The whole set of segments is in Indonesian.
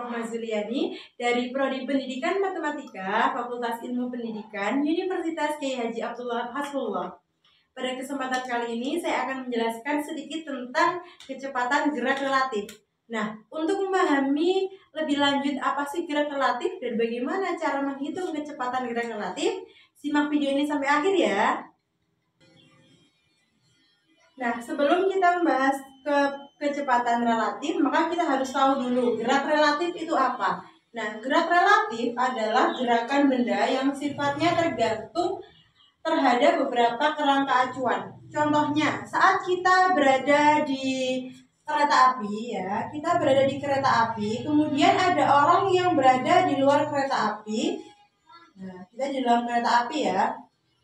Muhammad Zuliani dari Prodi Pendidikan Matematika, Fakultas Ilmu Pendidikan, Universitas Kiai Haji Abdullah Hasbullah. Pada kesempatan kali ini saya akan menjelaskan sedikit tentang kecepatan gerak relatif. Nah, untuk memahami lebih lanjut apa sih gerak relatif dan bagaimana cara menghitung kecepatan gerak relatif, simak video ini sampai akhir ya. Nah, sebelum kita membahas kecepatan relatif, maka kita harus tahu dulu gerak relatif itu apa. Nah, gerak relatif adalah gerakan benda yang sifatnya tergantung terhadap beberapa kerangka acuan. Contohnya, saat kita berada di kereta api ya, kita berada di kereta api, kemudian ada orang yang berada di luar kereta api. Nah, kita di dalam kereta api ya.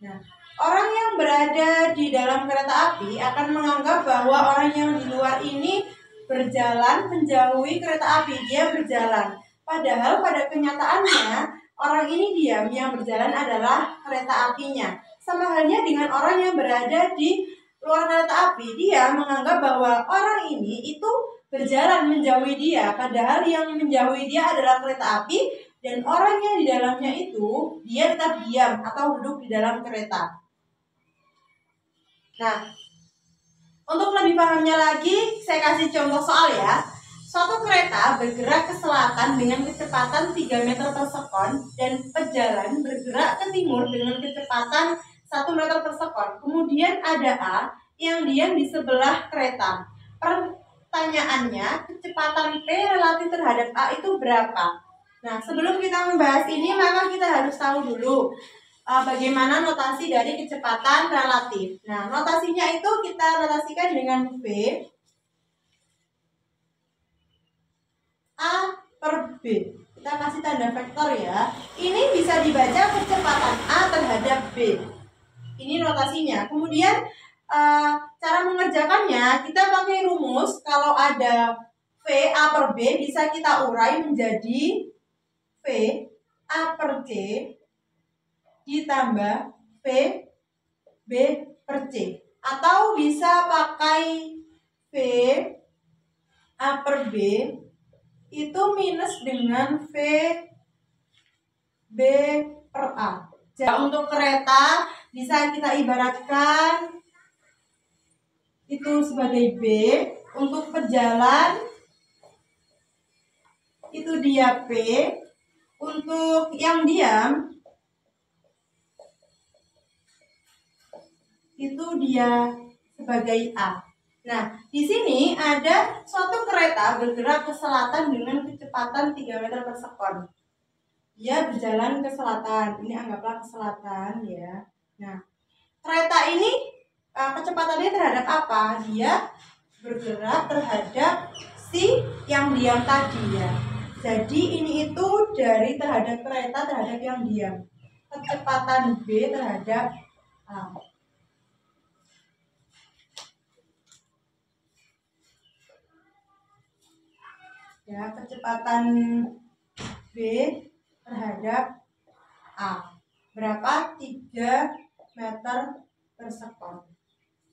Nah, orang yang berada di dalam kereta api akan menganggap bahwa orang yang di luar ini berjalan menjauhi kereta api, dia berjalan. Padahal pada kenyataannya orang ini diam, yang berjalan adalah kereta apinya. Sama halnya dengan orang yang berada di luar kereta api, dia menganggap bahwa orang ini itu berjalan menjauhi dia, padahal yang menjauhi dia adalah kereta api, dan orang yang di dalamnya itu dia tetap diam atau duduk di dalam kereta. Nah, untuk lebih pahamnya lagi, saya kasih contoh soal ya. Suatu kereta bergerak ke selatan dengan kecepatan 3 meter per sekon dan pejalan bergerak ke timur dengan kecepatan 1 meter per sekon. Kemudian ada A yang diam di sebelah kereta. Pertanyaannya, kecepatan P relatif terhadap A itu berapa? Nah, sebelum kita membahas ini, maka kita harus tahu dulu bagaimana notasi dari kecepatan relatif. Nah, notasinya itu kita notasikan dengan V A per B. Kita kasih tanda vektor ya. Ini bisa dibaca kecepatan A terhadap B. Ini notasinya. Kemudian cara mengerjakannya, kita pakai rumus. Kalau ada V A per B, bisa kita urai menjadi V A per C ditambah V B per C, atau bisa pakai V A per B itu minus dengan V B per A. Jadi untuk kereta bisa kita ibaratkan itu sebagai B, untuk pejalan itu dia P, untuk yang diam itu dia sebagai A. Nah, di sini ada suatu kereta bergerak ke selatan dengan kecepatan 3 meter per sekon. Dia berjalan ke selatan. Ini anggaplah ke selatan ya. Nah, kereta ini kecepatannya terhadap apa? Dia bergerak terhadap si yang diam tadi ya. Jadi ini itu dari terhadap kereta terhadap yang diam. Kecepatan B terhadap A. Ya, kecepatan B terhadap A. Berapa? 3 meter per sekon.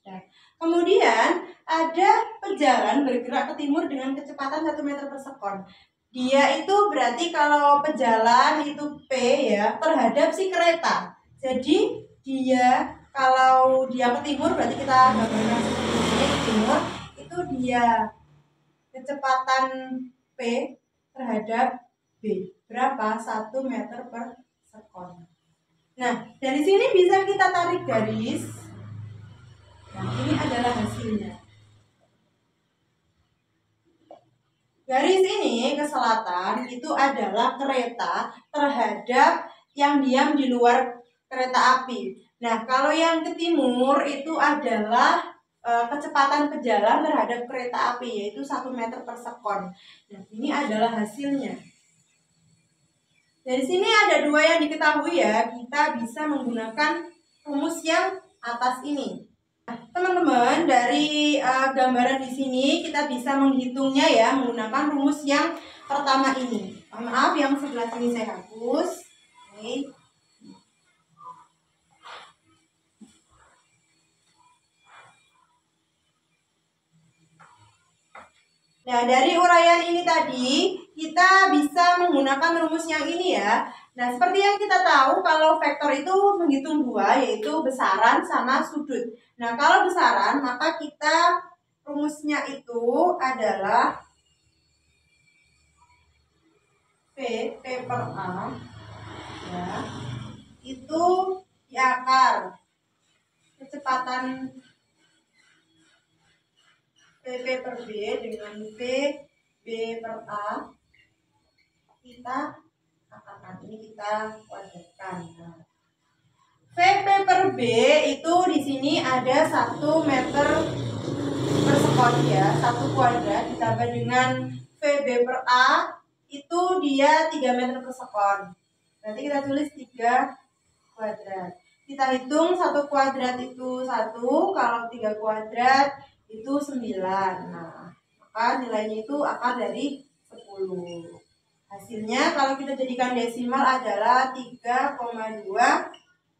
Nah, kemudian ada pejalan bergerak ke timur dengan kecepatan 1 meter per sekon. Dia itu berarti kalau pejalan itu P ya terhadap si kereta. Jadi dia kalau dia ke timur berarti kita gambarkan seperti ini, ke timur itu dia kecepatan P terhadap B. Berapa? 1 meter per sekon. Nah, dari sini bisa kita tarik garis. Nah, ini adalah hasilnya. Garis ini ke selatan itu adalah kereta terhadap yang diam di luar kereta api. Nah, kalau yang ke timur itu adalah kecepatan pejalan terhadap kereta api, yaitu 1 meter per sekon. Nah, ini adalah hasilnya. Dari sini ada dua yang diketahui ya, kita bisa menggunakan rumus yang atas ini. Teman-teman, dari gambaran di sini kita bisa menghitungnya ya menggunakan rumus yang pertama ini. Maaf, yang sebelah sini saya hapus. Oke. Nah, dari uraian ini tadi kita bisa menggunakan rumus yang ini ya. Nah, seperti yang kita tahu kalau vektor itu menghitung dua, yaitu besaran sama sudut. Nah, kalau besaran maka kita rumusnya itu adalah P per A ya, itu diakar kecepatan PP per B dengan B per A, kita akan ini kita kuadratkan. Nah, VP per B itu di sini ada 1 meter per sekon ya, 1 kuadrat ditambah dengan VB per A itu dia 3 meter per sekon. Nanti kita tulis 3 kuadrat. Kita hitung 1 kuadrat itu 1, kalau 3 kuadrat itu 9. Nah, maka nilainya itu akar dari 10. Hasilnya kalau kita jadikan desimal adalah 3,2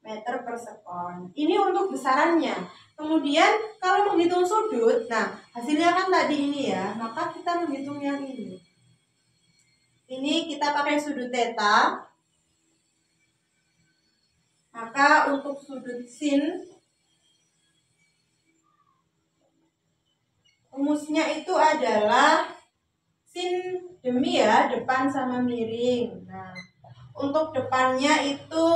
meter per sekon. Ini untuk besarannya. Kemudian kalau menghitung sudut, nah hasilnya kan tadi ini ya, maka kita menghitung yang ini. Ini kita pakai sudut theta. Maka untuk sudut sin, rumusnya itu adalah sin demi ya, depan sama miring. Nah, untuk depannya itu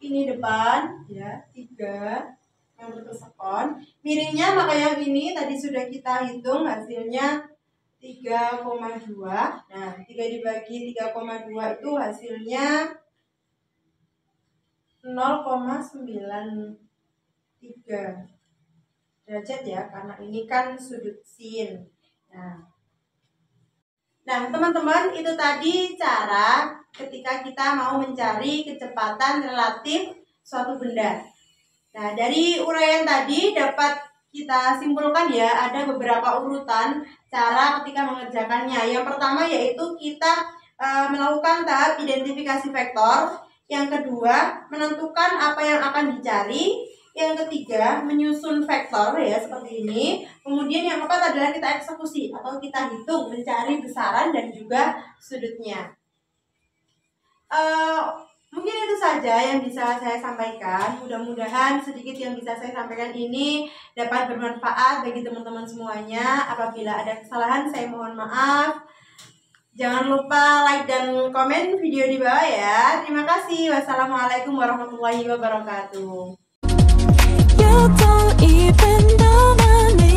ini depan ya, 3 meter per sekon. Miringnya maka yang ini tadi sudah kita hitung hasilnya 3,2. Nah, 3 dibagi 3,2 itu hasilnya 0,93 derajat ya, karena ini kan sudut sin. Nah, teman-teman, itu tadi cara ketika kita mau mencari kecepatan relatif suatu benda. Nah, dari uraian tadi dapat kita simpulkan ya, ada beberapa urutan cara ketika mengerjakannya. Yang pertama yaitu kita melakukan tahap identifikasi vektor. Yang kedua, menentukan apa yang akan dicari. Yang ketiga, menyusun vektor ya seperti ini. Kemudian yang keempat adalah kita eksekusi atau kita hitung, mencari besaran dan juga sudutnya. Mungkin itu saja yang bisa saya sampaikan. Mudah-mudahan sedikit yang bisa saya sampaikan ini dapat bermanfaat bagi teman-teman semuanya. Apabila ada kesalahan, saya mohon maaf. Jangan lupa like dan komen video di bawah ya. Terima kasih. Wassalamualaikum warahmatullahi wabarakatuh. You don't even know my name.